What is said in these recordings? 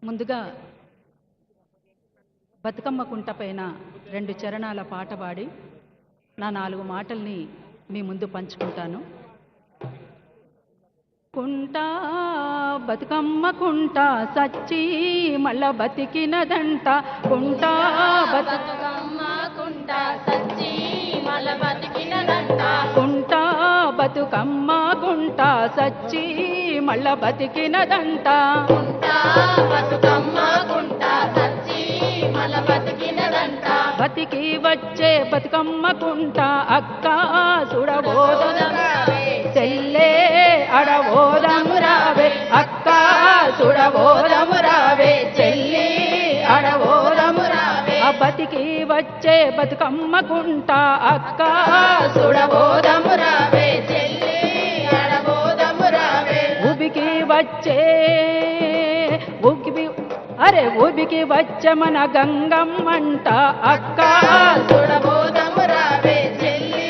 ముందుగా బతుకమ్మ కుంట పైన 2 చరణాల పాట పాడి నా 4 మాటల్ని మీ ముందు పంచుకుంటాను. కుంట బతుకమ్మ కుంట సచ్చి మళ్ళ బతికినదంట. కుంట బతుకమ్మ కుంట సచ్చి మళ్ళ బతికినదంట. కుంట బతుకమ్మ కుంట సచ్చి మళ్ళ బతికినదంట. కుంట బతుకమ్మ కుంట సచ్చి మళ్ళ బతికినదంట. బతికి వచ్చే బతుకమ్మ కుంట అక్క సుడబోదం చెల్లే అడబోదం రావే. అక్క సుడబోదం రావే చెల్లి అడబోదం రావే. బతికి వచ్చే బతుకమ్మ కుంట అక్క సుడబోదం రావే చెల్లి అడబోదం రావే. ఉబికి వచ్చే ఉబికి వచ్చే మన గంగమ్మంట. అక్క సుడబోదం రావే చెల్లి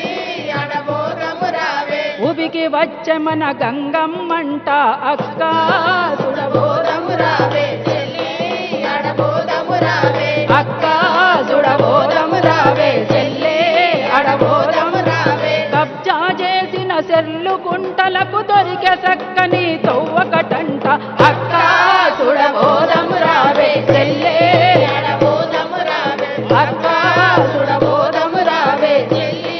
అడబోదం రావే. ఉబికి వచ్చే మన గంగమ్మంట. అక్క సుడబోదం రావే చెల్లి అడబోదం రావే. అక్క సుడబోదం రావే చెల్లి అడబోదం రావే. కబ్జా చేసిన సెర్లు కుంటలకు దొరికే చక్కని తవ్వకటంట. అక్క సుడబోదం రావే చెల్లే అడబోదం రావే. అక్క సుడబోదం రావే చెల్లి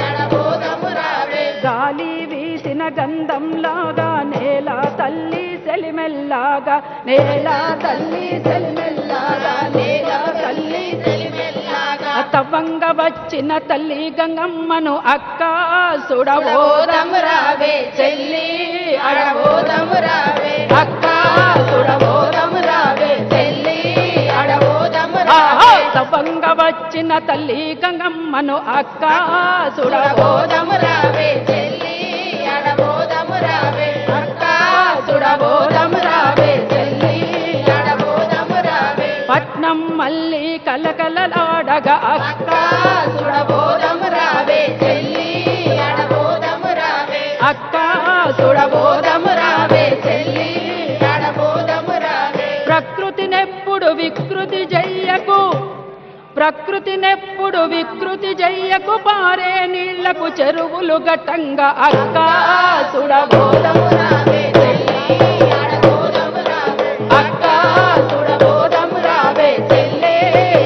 అడబోదం రావే. గాలి వీసిన గంధంలాగా నేల తల్లి సెలిమెల్లాగా. నేల తల్లి సెలిమెల్లాగా. నేల తల్లి సెలిమెల్లాగా. తవ్వంగ వచ్చిన తల్లి గంగమ్మను అక్క సుడబోదం రావే చెల్లి అడబోదం రావే. అక్క సుడబోదం రావే చెల్లి అడబోదం రావే. తవ్వంగ వచ్చిన తల్లి గంగమ్మను అక్క సుడబోదం రావే చెల్లి అడబోదం రావే. అక్క సుడబోదం రావే చెల్లి అడబోదం రావే. పట్నం మళ్ళీ కలకలలాడగా అక్క సుడబోదం రావే చెల్లి అడబోదం రావే. అక్క సుడబోదం రావే చెల్లి అడబోదం రావే. ప్రకృతినెప్పుడు వికృతి చెయ్యకు. ప్రకృతినెప్పుడు వికృతి చెయ్యకు. పారే నీళ్లకు చెరువులు గట్టంగా. అక్క సుడబోదం రావే చెల్లి అడబోదం రావే. అక్క సుడబోదం రావే చెల్లి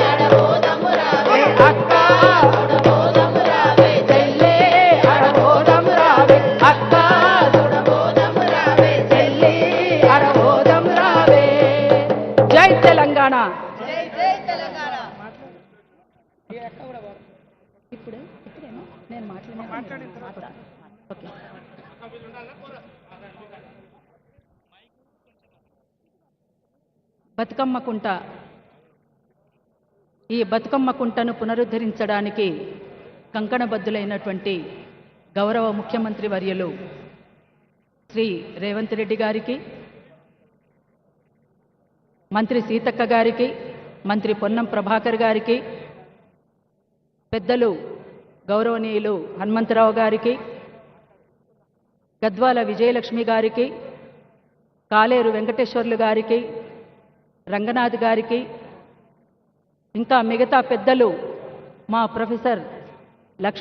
అడబోదం రావే. అక్క సుడబోదం రావే చెల్లి అడబోదం రావే. అక్క సుడబోదం రావే చెల్లి అడబోదం రావే. జై తెలంగాణ. ఇప్పుడేమో నేను మాట్లాడిన ఓకే. బతుకమ్మ కుంట, ఈ బతుకమ్మ కుంటను పునరుద్ధరించడానికి కంకణబద్దులైనటువంటి గౌరవ ముఖ్యమంత్రి వర్యులు శ్రీ రేవంత్ రెడ్డి గారికి, మంత్రి సీతక్క గారికి, మంత్రి పొన్నం ప్రభాకర్ గారికి, పెద్దలు గౌరవనీయులు హనుమంతరావు గారికి, గద్వాల విజయలక్ష్మి గారికి, కాలేరు వెంకటేశ్వర్లు గారికి, రంగనాథ్ గారికి, ఇంకా మిగతా పెద్దలు మా ప్రొఫెసర్ లక్ష్మణ్